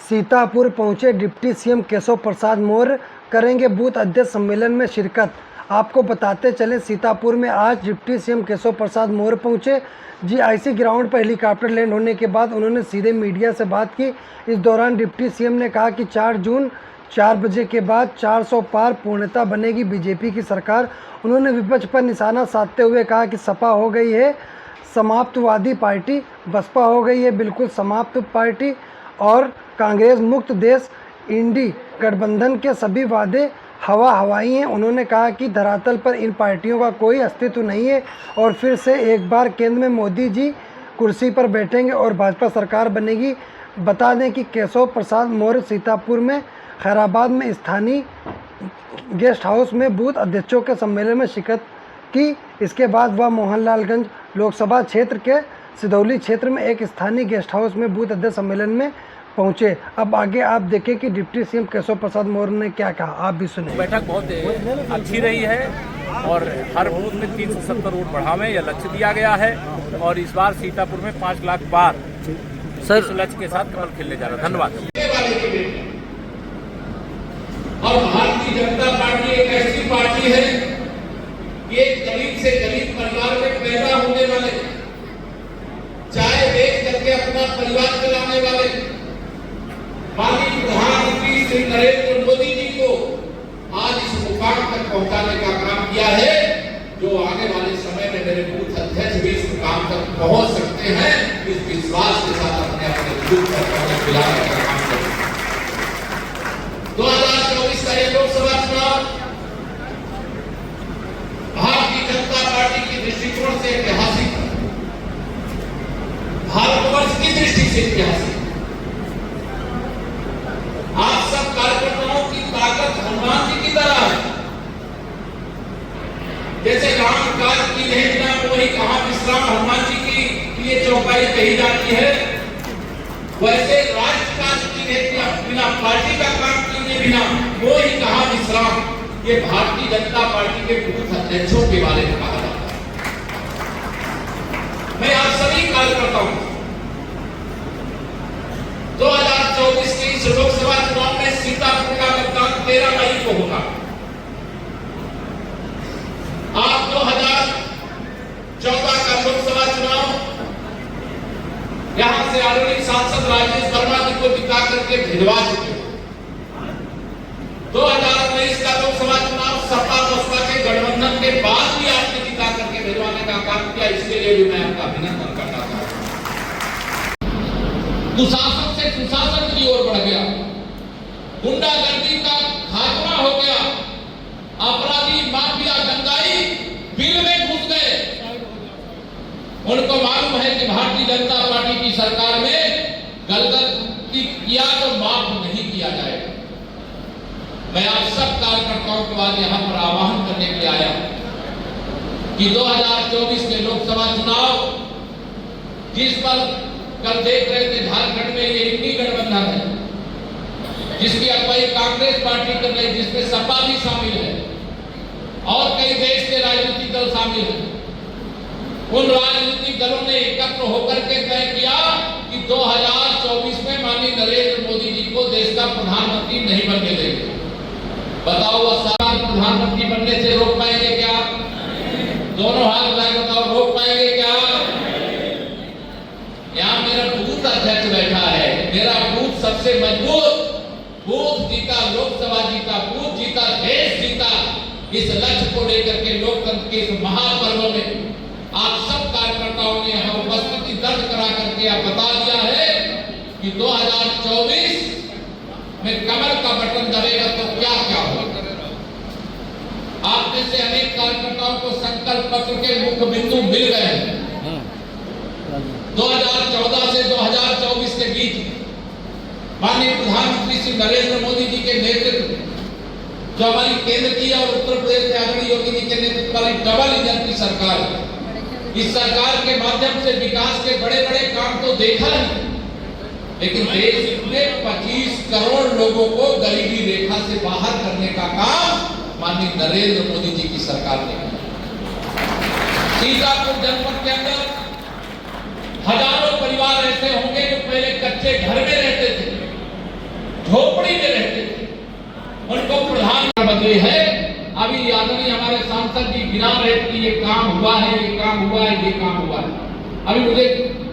सीतापुर पहुंचे deputy CM Keshav Prasad Maurya, करेंगे booth अध्यक्ष सम्मेलन में शिरकत। आपको बताते चले, सीतापुर में आज डिप्टी सीएम केशव प्रसाद मौर्य पहुंचे। जीआईसी ग्राउंड पर हेलीकॉप्टर लैंड होने के बाद उन्होंने सीधे मीडिया से बात की। इस दौरान डिप्टी सीएम ने कहा कि 4 जून 4 बजे के बाद 400 पार पूर्णतः बनेगी बीजेपी की सरकार। उन्होंने विपक्ष पर निशाना साधते हुए कहा कि सपा हो गई है समाप्तवादी पार्टी, बसपा हो गई है बिल्कुल समाप्त पार्टी और कांग्रेस मुक्त देश। इंडी गठबंधन के सभी वादे हवाई हैं। उन्होंने कहा कि धरातल पर इन पार्टियों का कोई अस्तित्व नहीं है और फिर से एक बार केंद्र में मोदी जी कुर्सी पर बैठेंगे और भाजपा सरकार बनेगी। बता दें कि केशव प्रसाद मौर्य सीतापुर में खैराबाद में स्थानीय गेस्ट हाउस में बूथ अध्यक्षों के सम्मेलन में शिरकत की। इसके बाद वह मोहनलालगंज लोकसभा क्षेत्र के सिधौली क्षेत्र में एक स्थानीय गेस्ट हाउस में बूथ अध्यक्ष सम्मेलन में पहुंचे। अब आगे आप देखें कि डिप्टी सीएम केशव प्रसाद मौर्य ने क्या कहा, आप भी सुने। बैठक बहुत अच्छी रही है और हर बूथ में 370 वोट बढ़ावे यह लक्ष्य दिया गया है और इस बार सीतापुर में 5 लाख पार इस लक्ष्य के साथ कमल खिलने जा रहा है। धन्यवाद। और भारतीय जनता पार्टी एक ऐसी पार्टी है कि एक गरीब से गरीब परिवार में पैदा होने वाले, चाय बेच करके अपना परिवार चलाने वाले माननीय प्रधानमंत्री श्री नरेंद्र मोदी जी को आज इस मुकाम तक पहुंचाने का काम किया है, जो आने वाले समय में मेरे बूथ अध्यक्ष भी इस मुकाम तक पहुंच सकते हैं। इस विश्वास के साथ अपने बूथ पर कदम मिलाने का काम करें। 2024 का ये लोकसभा चुनाव भारतीय जनता पार्टी की दृष्टिकोण से ऐतिहासिक है, भारतवर्ष की दृष्टि से ऐतिहासिक। आप सब कार्यकर्ताओं की ताकत हनुमान जी की तरह है। जैसे राम काज की भेजना वही कहा विश्राम हनुमान जी की लिए चौपाई कही जाती है, वैसे राष्ट्र काज की भेजना बिना पार्टी का काम किए बिना वो ही कहा विश्राम, ये भारतीय जनता पार्टी के बूथ अध्यक्षों के बारे में कहा जाता है। मैं आप सभी कार्यकर्ताओं 2024 के इस लोकसभा चुनाव में सीतापुर का मतदान 13 मई को होगा। आप 2014 का लोकसभा चुनाव यहां से आदरणीय सांसद राजेश वर्मा जी को जिता करके भिजवा चुके। 2019 का लोकसभा चुनाव सपा बसपा के गठबंधन के बाद भी आपने जिता करके भिजवाने का काम किया, इसके लिए भी मैं आपका अभिनंदन करता हूं। कुशासन से सुशासन की ओर बढ़ गया, गुंडागर्दी का खात्मा हो गया, अपराधी माफिया दंगाई बिल में घुस गए। उनको मालूम है कि भारतीय जनता पार्टी की सरकार में गलती किया तो माफ नहीं किया जाएगा। मैं आप सब कार्यकर्ताओं के बाद यहां पर आह्वान करने के लिए आया कि 2024 के लोकसभा चुनाव जिस पर कल देख रहे थे झारखंड में ये इंडी गठबंधन है जिसकी अगुवाई कांग्रेस पार्टी कर रही, जिसमें सपा भी शामिल है और कई देश के राजनीतिक दल शामिल हैं। उन राजनीतिक दलों ने एकत्र होकर के तय किया कि 2024 में माननीय नरेंद्र मोदी जी को देश का प्रधानमंत्री नहीं बनने देंगे। बताओ वो सारा प्रधानमंत्री बनने से रोक पाएंगे क्या? दोनों हाथ उठाकर बताओ, रोक पाएंगे क्या? यहाँ मेरा बूथ अध्यक्ष बैठा है, मेरा बूथ सबसे मजबूत बूथ जीता, लोकसभा जीता, बूथ जीता, देश जीता। इस लक्ष्य को लेकर के लोकतंत्र के इस महापर्व में आप सब कार्यकर्ताओं ने यहाँ उपस्थिति दर्ज करा करके आप बता दिया है कि 2024 में कमल का बटन दबेगा तो क्या क्या होगा। आप में से अनेक कार्यकर्ताओं को संकल्प पत्र के मुख्य बिंदु मिल गए हैं। 2014 से 2024 के बीच माननीय प्रधानमंत्री श्री नरेंद्र मोदी जी के नेतृत्व जो हमारी केंद्र की और उत्तर प्रदेश के आदरणीय योगी जी के नेतृत्व वाली डबल इंजन की सरकार, इस सरकार के माध्यम से विकास के बड़े बड़े काम तो देखा नहीं, लेकिन देश में 25 करोड़ लोगों को गरीबी रेखा से बाहर करने का काम माननीय नरेंद्र मोदी जी की सरकार ने किया। सीतापुर जनपद के अंदर हजारों परिवार ऐसे होंगे जो पहले कच्चे घर में रहते थे, बदली है। अभी आदरणीय हमारे सांसद जी गिना रहे कि ये काम हुआ है, ये काम हुआ है, ये काम हुआ है। अभी मुझे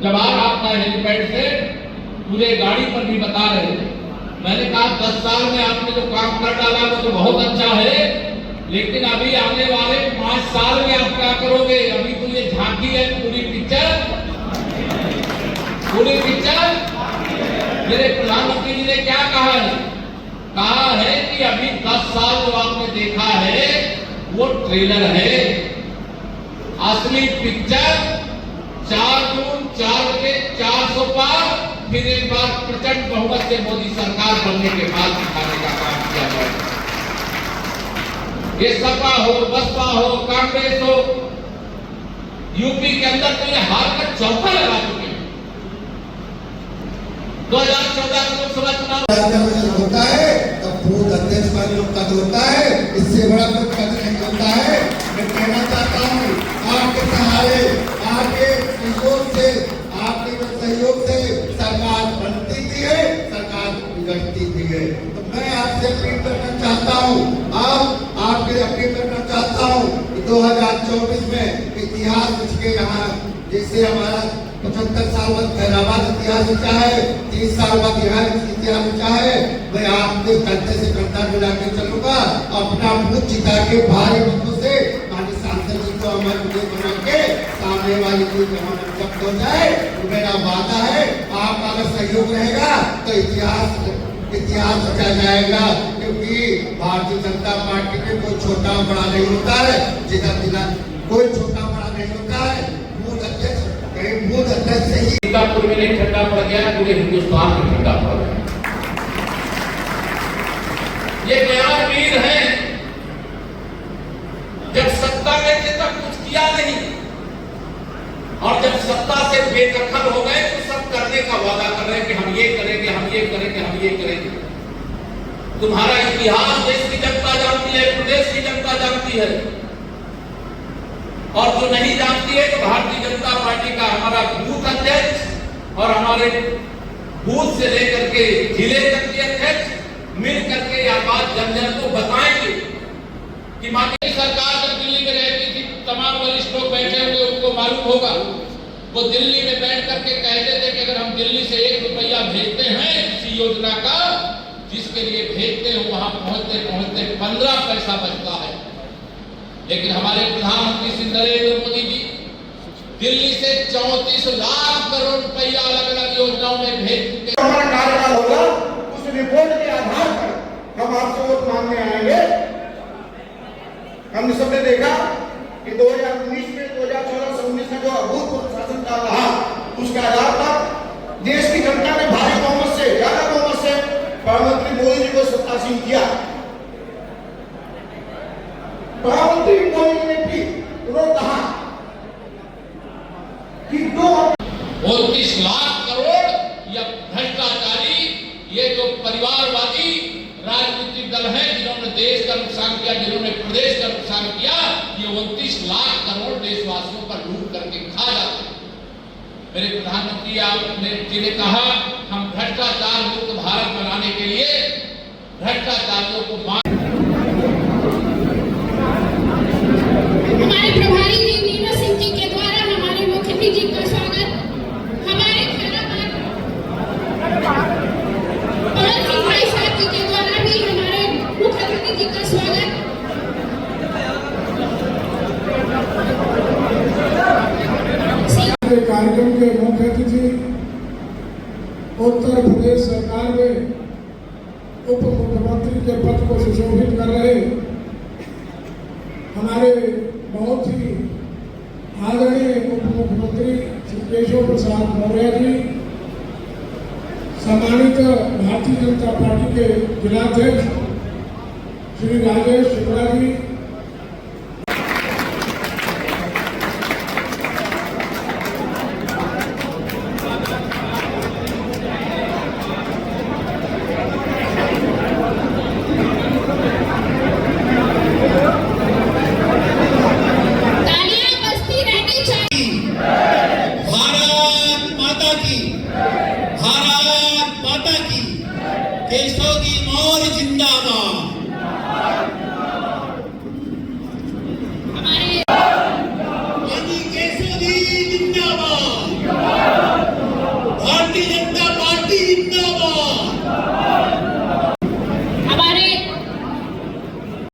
जब आ रहा था हेलीपैड से, मुझे गाड़ी पर भी बता रहे थे। मैंने कहा 10 साल में आपने जो काम कर डाला वो तो बहुत अच्छा है, लेकिन अभी आने वाले 5 साल में आप क्या करोगे? अभी तो ये झांकी है, पूरी पिक्चर मेरे प्रधानमंत्री जी ने क्या कहा है? कहा है कि अभी 10 साल जो आपने देखा है वो ट्रेलर है, असली पिक्चर 4 जून 4 बजे 400 पार, फिर एक बार प्रचंड बहुमत से मोदी सरकार बनने के बाद दिखाने का काम किया जाएगा। ये सपा हो, बसपा हो, कांग्रेस हो, यूपी के अंदर तो ये हार का चौथा लगा चुके हैं। 2014 लोकसभा चुनाव होता है तब बूथ अध्यक्ष वाले लोग का होता है, इससे बड़ा कोई पद नहीं होता है। मैं कहना चाहता हूँ आपके सहारे, आपके सहयोग से, आपके सहयोग से सरकार बनती भी है, सरकार बिगड़ती भी है। तो मैं आपसे अपील करना चाहता हूँ, आपके अपील करना चाहता हूँ कि 2024 में इतिहास उसके यहाँ जैसे हमारा 75 साल बाद फैलाबाद इतिहास रचा है, 30 साल बाद यहाँ इतिहास रचा है, मैं आपके कंधे से कंधा मिला के चलूंगा, अपना बूथ जिता के भारी मतों से माननीय सांसद जी को हमारे मुझे बना के सामने वाली कोई जमानत जब्त हो जाए। तो मेरा वादा है आपका अगर सहयोग रहेगा तो इतिहास रचा जाएगा, क्योंकि भारतीय जनता पार्टी में कोई छोटा बड़ा नहीं होता है, जिला कोई छोटा बड़ा नहीं होता है। बूथ अध्यक्ष से ही सीतापुर में नहीं ठंडा पड़ गया, पूरे हिंदुस्तान में ठंडा पड़ गया। ये बयान वीर है, जब सत्ता में थे तब कुछ किया नहीं, और जब सत्ता से बेदखल हो गए तो सब करने का वादा कर रहे हैं कि हम ये करेंगे, हम ये करेंगे, हम ये करेंगे। तुम्हारा इतिहास देश की जनता जानती है, प्रदेश की जनता जानती है, और जो नहीं जानती है तो भारतीय जनता पार्टी का हमारा बूथ अध्यक्ष और हमारे बूथ से लेकर के जिले तक के अध्यक्ष मिल करके यह बात जन जन को बताएंगे कि माननीय सरकार जब दिल्ली में रहती थी, तमाम वरिष्ठ लोग बैठे हुए उनको मालूम होगा, वो दिल्ली में बैठ करके कहते थे कि अगर हम दिल्ली से 1 रुपया भेजते हैं किसी योजना का, जिसके लिए भेजते हैं वहां पहुंचते पहुंचते 15 पैसा बचता है। लेकिन हमारे प्रधानमंत्री श्री नरेंद्र मोदी जी दिल्ली से 34 लाख करोड़ रुपया अलग अलग योजनाओं में भेज चुके। हमारा कार्यकाल होगा, उस रिपोर्ट के आधार पर हम आपसे वोट मांगने आएंगे। हमने सबने देखा कि 2019 में 2014 से 19 में जो अभूतपूर्व शासन का रहा, उसके आधार पर देश की जनता ने भारी बहुमत से, ज्यादा बहुमत से प्रधानमंत्री मोदी जी को सत्तासीन किया। प्रधानमंत्री मोदी ने भी उन्होंने कहा कि 29 लाख करोड़ या भ्रष्टाचारी, ये जो परिवारवादी राजनीतिक दल हैं जिन्होंने देश का नुकसान किया, जिन्होंने प्रदेश का नुकसान किया, ये 29 लाख करोड़ देशवासियों पर लूट करके खा जाते हैं। मेरे प्रधानमंत्री आपने जी ने कहा हम भ्रष्टाचार मुक्त भारत बनाने के लिए भ्रष्टाचारियों को हमारे प्रभारी जी नीरज सिंह जी के द्वारा हमारे मुख्यमंत्री जी का स्वागत, हमारे खैराबाद पवन सिंह भाई साहब जी के द्वारा भी हमारे मुख्यमंत्री जी का स्वागत। कार्यक्रम के मुख्य अतिथि उत्तर प्रदेश सरकार में उप मुख्यमंत्री के पद को सुशोभित कर रहे हमारे बहुत ही आदरणीय उप मुख्यमंत्री श्री केशव प्रसाद मौर्य जी, सम्मानित भारतीय जनता पार्टी के जिलाध्यक्ष श्री राजेश शुक्ला जी, केशव की मौज जिंदाबाद। जिंदाबाद।